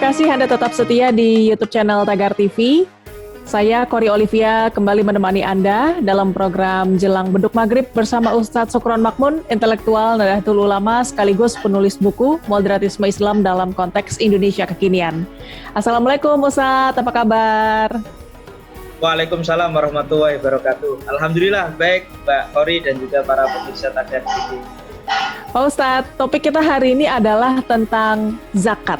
kasih Anda tetap setia di YouTube channel Tagar TV. Saya Kori Olivia kembali menemani Anda dalam program Jelang Beduk Maghrib bersama Ustadz Sukron Makmun, intelektual Nahdlatul Ulama sekaligus penulis buku Moderatisme Islam dalam Konteks Indonesia Kekinian. Assalamualaikum Ustadz, apa kabar? Waalaikumsalam warahmatullahi wabarakatuh. Alhamdulillah baik Mbak Kori dan juga para pemirsa Tagar TV. Pak Ustadz, topik kita hari ini adalah tentang zakat.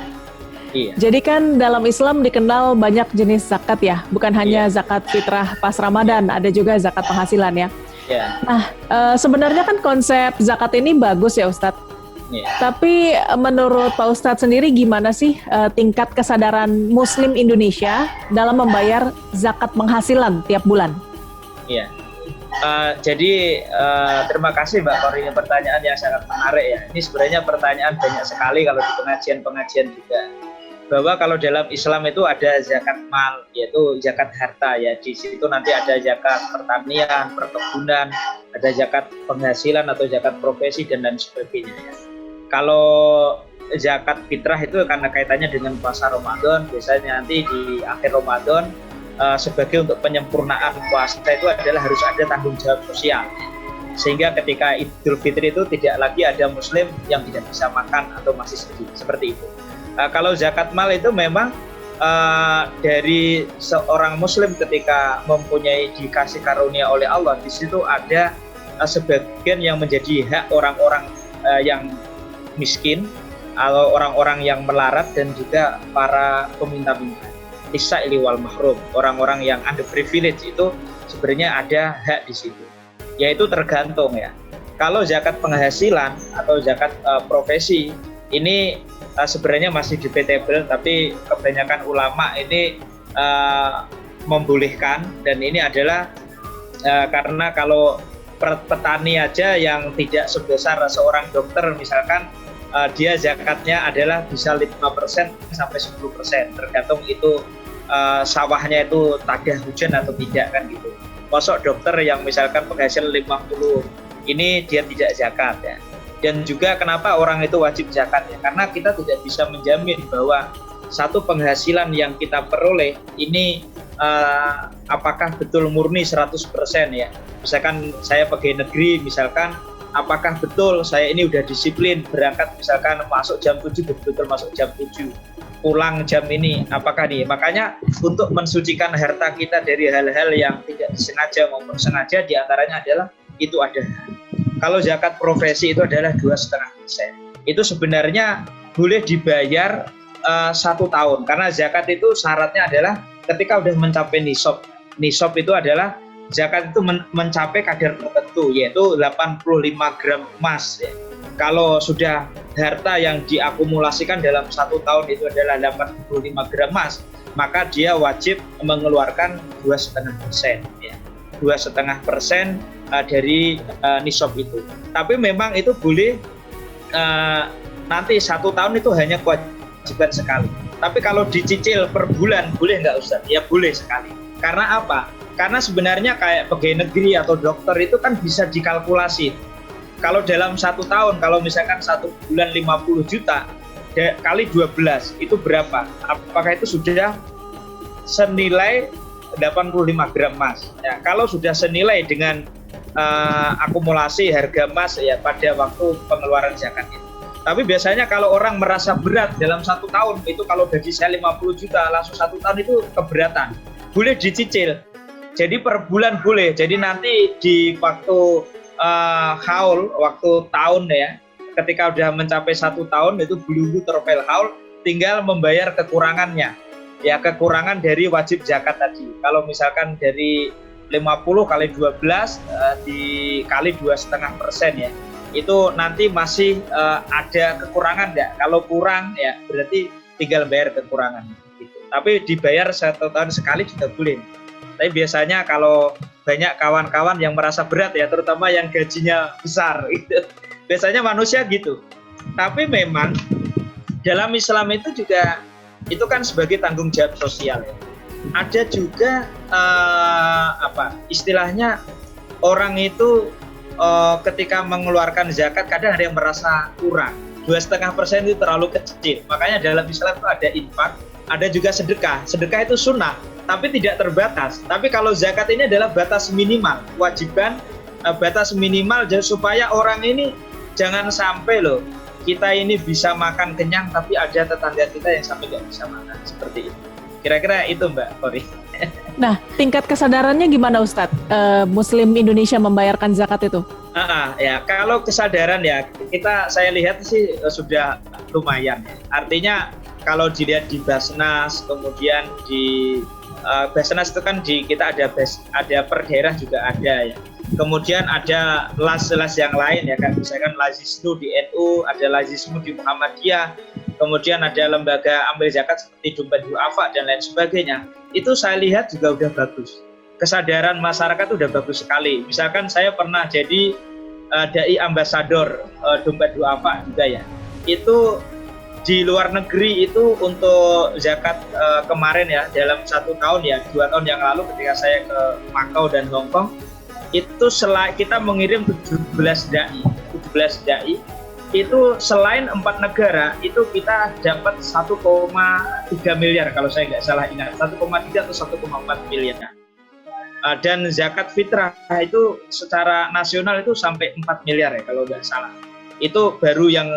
Iya. Jadi kan dalam Islam dikenal banyak jenis zakat ya, bukan hanya zakat fitrah pas Ramadan, ada juga zakat penghasilan ya. Iya. Nah, sebenarnya kan konsep zakat ini bagus ya Ustadz. Iya. Tapi menurut Pak Ustadz sendiri gimana sih tingkat kesadaran Muslim Indonesia dalam membayar zakat penghasilan tiap bulan? Iya. Jadi terima kasih Mbak Kori, pertanyaan yang sangat menarik ya. Ini sebenarnya pertanyaan banyak sekali kalau di pengajian-pengajian juga. Bahwa kalau dalam Islam itu ada zakat mal, yaitu zakat harta ya. Di situ nanti ada zakat pertanian, perkebunan, ada zakat penghasilan atau zakat profesi dan lain sebagainya ya. Kalau zakat fitrah itu karena kaitannya dengan puasa Ramadan, biasanya nanti di akhir Ramadan sebagai untuk penyempurnaan puasa itu adalah harus ada tanggung jawab sosial. Sehingga ketika Idul Fitri itu tidak lagi ada Muslim yang tidak bisa makan atau masih sedih, seperti itu. Kalau zakat mal itu memang dari seorang Muslim ketika mempunyai dikasih karunia oleh Allah, di situ ada sebagian yang menjadi hak orang-orang yang miskin atau orang-orang yang melarat dan juga para peminta-minta. Isa'ili wal mahrum, orang-orang yang underprivileged itu sebenarnya ada hak di situ. Yaitu tergantung ya. Kalau zakat penghasilan atau zakat profesi ini sebenarnya masih debatable, tapi kebanyakan ulama ini membolehkan, dan ini adalah karena kalau petani aja yang tidak sebesar seorang dokter misalkan, dia zakatnya adalah bisa 5% sampai 10%, tergantung itu sawahnya itu tadah hujan atau tidak kan gitu. Masuk dokter yang misalkan penghasilan 50 ini dia tidak zakat ya. Dan juga kenapa orang itu wajib zakat ya, karena kita tidak bisa menjamin bahwa satu penghasilan yang kita peroleh ini apakah betul murni 100% ya. Misalkan saya pegawai negeri misalkan, apakah betul saya ini udah disiplin berangkat misalkan masuk jam 7 betul masuk jam 7, pulang jam ini, apakah nih? Makanya untuk mensucikan harta kita dari hal-hal yang tidak disengaja maupun sengaja, diantaranya adalah itu ada. Kalau zakat profesi itu adalah 2,5%. Itu sebenarnya boleh dibayar 1 tahun, karena zakat itu syaratnya adalah ketika udah mencapai nisab. Nisab itu adalah zakat itu mencapai kadar tertentu, yaitu 85 gram emas ya. Kalau sudah harta yang diakumulasikan dalam 1 tahun itu adalah 85 gram emas, maka dia wajib mengeluarkan 2,5% ya. 2,5% dari nisab itu. Tapi memang itu boleh nanti 1 tahun itu hanya kewajiban sekali. Tapi kalau dicicil per bulan boleh nggak Ustaz? Ya boleh sekali. Karena apa? Karena sebenarnya kayak pegawai negeri atau dokter itu kan bisa dikalkulasi. Kalau dalam 1 tahun, kalau misalkan 1 bulan 50 juta kali 12 itu berapa? Apakah itu sudah senilai 85 gram emas? Ya, kalau sudah senilai dengan akumulasi harga emas ya pada waktu pengeluaran zakatnya. Tapi biasanya kalau orang merasa berat dalam 1 tahun itu, kalau gaji saya 50 juta langsung 1 tahun itu keberatan. Boleh dicicil. Jadi per bulan boleh. Jadi nanti di waktu haul, waktu tahun ya, ketika udah mencapai 1 tahun itu belum terpel haul, tinggal membayar kekurangannya. Ya, kekurangan dari wajib zakat tadi. Kalau misalkan dari 50 kali 12 dikali 2,5% ya, itu nanti masih ada kekurangan enggak? Kalau kurang ya berarti tinggal bayar kekurangan gitu. Tapi dibayar 1 tahun sekali juga boleh. Tapi biasanya kalau banyak kawan-kawan yang merasa berat ya, terutama yang gajinya besar gitu. Biasanya manusia gitu. Tapi memang dalam Islam itu juga itu kan sebagai tanggung jawab sosial ya. Ada juga istilahnya orang itu ketika mengeluarkan zakat kadang ada yang merasa kurang. 2,5% itu terlalu kecil. Makanya dalam Islam itu ada infak, ada juga sedekah. Sedekah itu sunnah, tapi tidak terbatas. Tapi kalau zakat ini adalah batas minimal, kewajiban batas minimal supaya orang ini jangan sampai loh kita ini bisa makan kenyang tapi ada tetangga kita yang sampai nggak bisa makan, seperti itu. Kira-kira itu Mbak Kori. Nah, tingkat kesadarannya gimana Ustadz? Muslim Indonesia membayarkan zakat itu? Ya, kalau kesadaran ya saya lihat sih sudah lumayan. Artinya kalau dilihat di Basnas, kemudian di Basnas itu kan kita ada per daerah juga ada ya. Kemudian ada las-las yang lain ya kan, misalkan Lazisnu di NU, ada Lazisnu di Muhammadiyah, kemudian ada lembaga ambil zakat seperti Dompet Duafa dan lain sebagainya. Itu saya lihat juga udah bagus. Kesadaran masyarakat udah bagus sekali. Misalkan saya pernah jadi dai ambasador Dompet Duafa juga ya. Itu di luar negeri itu untuk zakat kemarin ya, dalam 1 tahun ya, 2 tahun yang lalu ketika saya ke Makau dan Hong Kong, itu kita mengirim 17 dai itu selain 4 negara itu kita dapat 1,3 miliar kalau saya nggak salah ingat, 1,3 atau 1,4 miliar. Dan zakat fitrah itu secara nasional itu sampai 4 miliar ya kalau nggak salah. Itu baru yang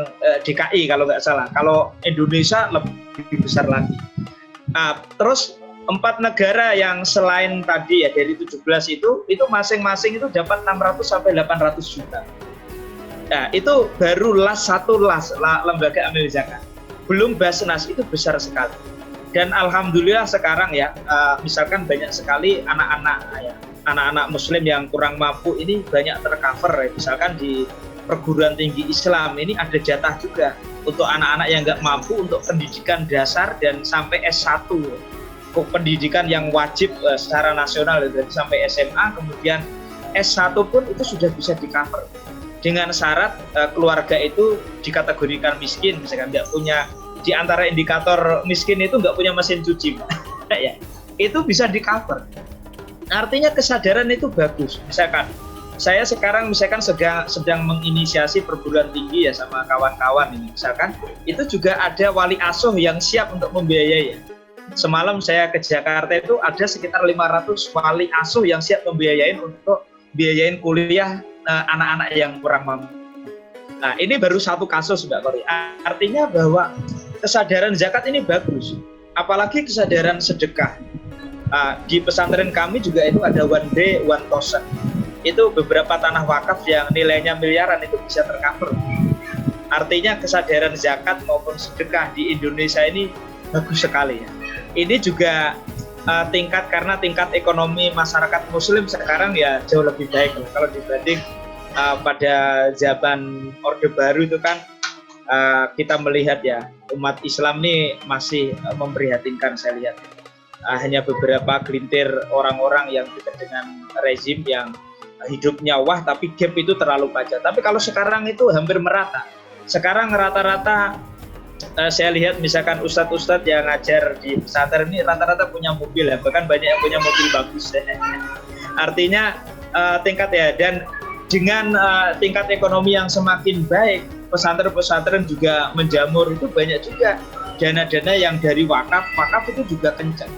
DKI kalau nggak salah. Kalau Indonesia lebih besar lagi. Terus 4 negara yang selain tadi ya dari 17 itu masing-masing itu dapat 600 sampai 800 juta. Nah, itu baru satu lembaga amil zakat. Belum Basnas, itu besar sekali. Dan alhamdulillah sekarang ya, misalkan banyak sekali anak-anak muslim yang kurang mampu ini banyak tercover ya. Misalkan di perguruan tinggi Islam ini ada jatah juga untuk anak-anak yang nggak mampu untuk pendidikan dasar dan sampai S1. Pendidikan yang wajib secara nasional dari sampai SMA, kemudian S1 pun itu sudah bisa di-cover dengan syarat keluarga itu dikategorikan miskin, misalkan nggak punya, di antara indikator miskin itu nggak punya mesin cuci ya, itu bisa di-cover. Artinya kesadaran itu bagus. Misalkan saya sekarang sedang menginisiasi perguruan tinggi ya sama kawan-kawan ini, misalkan itu juga ada wali asuh yang siap untuk membiayai. Semalam saya ke Jakarta itu ada sekitar 500 wali asuh yang siap membiayain untuk biayain kuliah anak-anak yang kurang mampu. Nah, ini baru satu kasus Mbak Kori. Artinya bahwa kesadaran zakat ini bagus. Apalagi kesadaran sedekah. Di pesantren kami juga itu ada one day one thousand. Itu beberapa tanah wakaf yang nilainya miliaran itu bisa tercover. Artinya kesadaran zakat maupun sedekah di Indonesia ini bagus sekali ya. Ini juga karena tingkat ekonomi masyarakat muslim sekarang ya jauh lebih baik kalau dibanding pada zaman Orde Baru itu kan kita melihat ya umat Islam ini masih memprihatinkan saya lihat. Hanya beberapa gelintir orang-orang yang dekat dengan rezim yang hidupnya wah tapi gap itu terlalu panjang. Tapi kalau sekarang itu hampir merata. Sekarang rata-rata saya lihat misalkan ustadz-ustadz yang ngajar di pesantren ini rata-rata punya mobil ya, bahkan banyak yang punya mobil bagus ya. Artinya tingkat ya, dan dengan tingkat ekonomi yang semakin baik, pesantren-pesantren juga menjamur, itu banyak juga dana-dana yang dari wakaf itu juga kencang.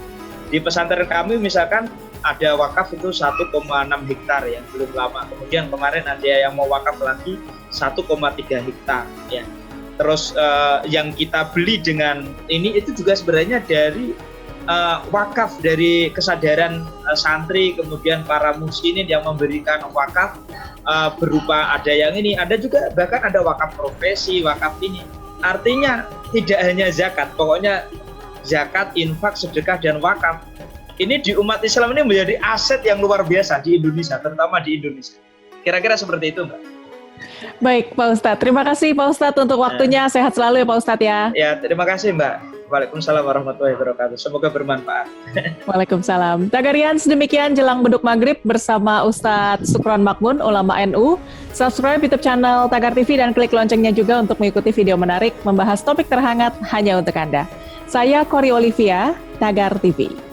Di pesantren kami misalkan ada wakaf itu 1,6 hektar yang belum lama, kemudian kemarin ada yang mau wakaf lagi 1,3 hektar ya. Terus yang kita beli dengan ini itu juga sebenarnya dari wakaf, dari kesadaran santri, kemudian para muslimin yang memberikan wakaf berupa ada yang ini, ada juga bahkan ada wakaf profesi, wakaf ini. Artinya tidak hanya zakat, pokoknya zakat, infak, sedekah dan wakaf ini di umat Islam ini menjadi aset yang luar biasa di Indonesia, terutama di Indonesia. Kira-kira seperti itu, Mbak. Baik, Pak Ustadz. Terima kasih Pak Ustadz untuk waktunya. Sehat selalu ya Pak Ustadz ya. Ya, terima kasih Mbak. Waalaikumsalam warahmatullahi wabarakatuh. Semoga bermanfaat. Waalaikumsalam. Tagarian sedemikian Jelang Beduk Maghrib bersama Ustadz Sukron Makmun, ulama NU. Subscribe YouTube channel Tagar TV dan klik loncengnya juga untuk mengikuti video menarik membahas topik terhangat hanya untuk Anda. Saya Kori Olivia, Tagar TV.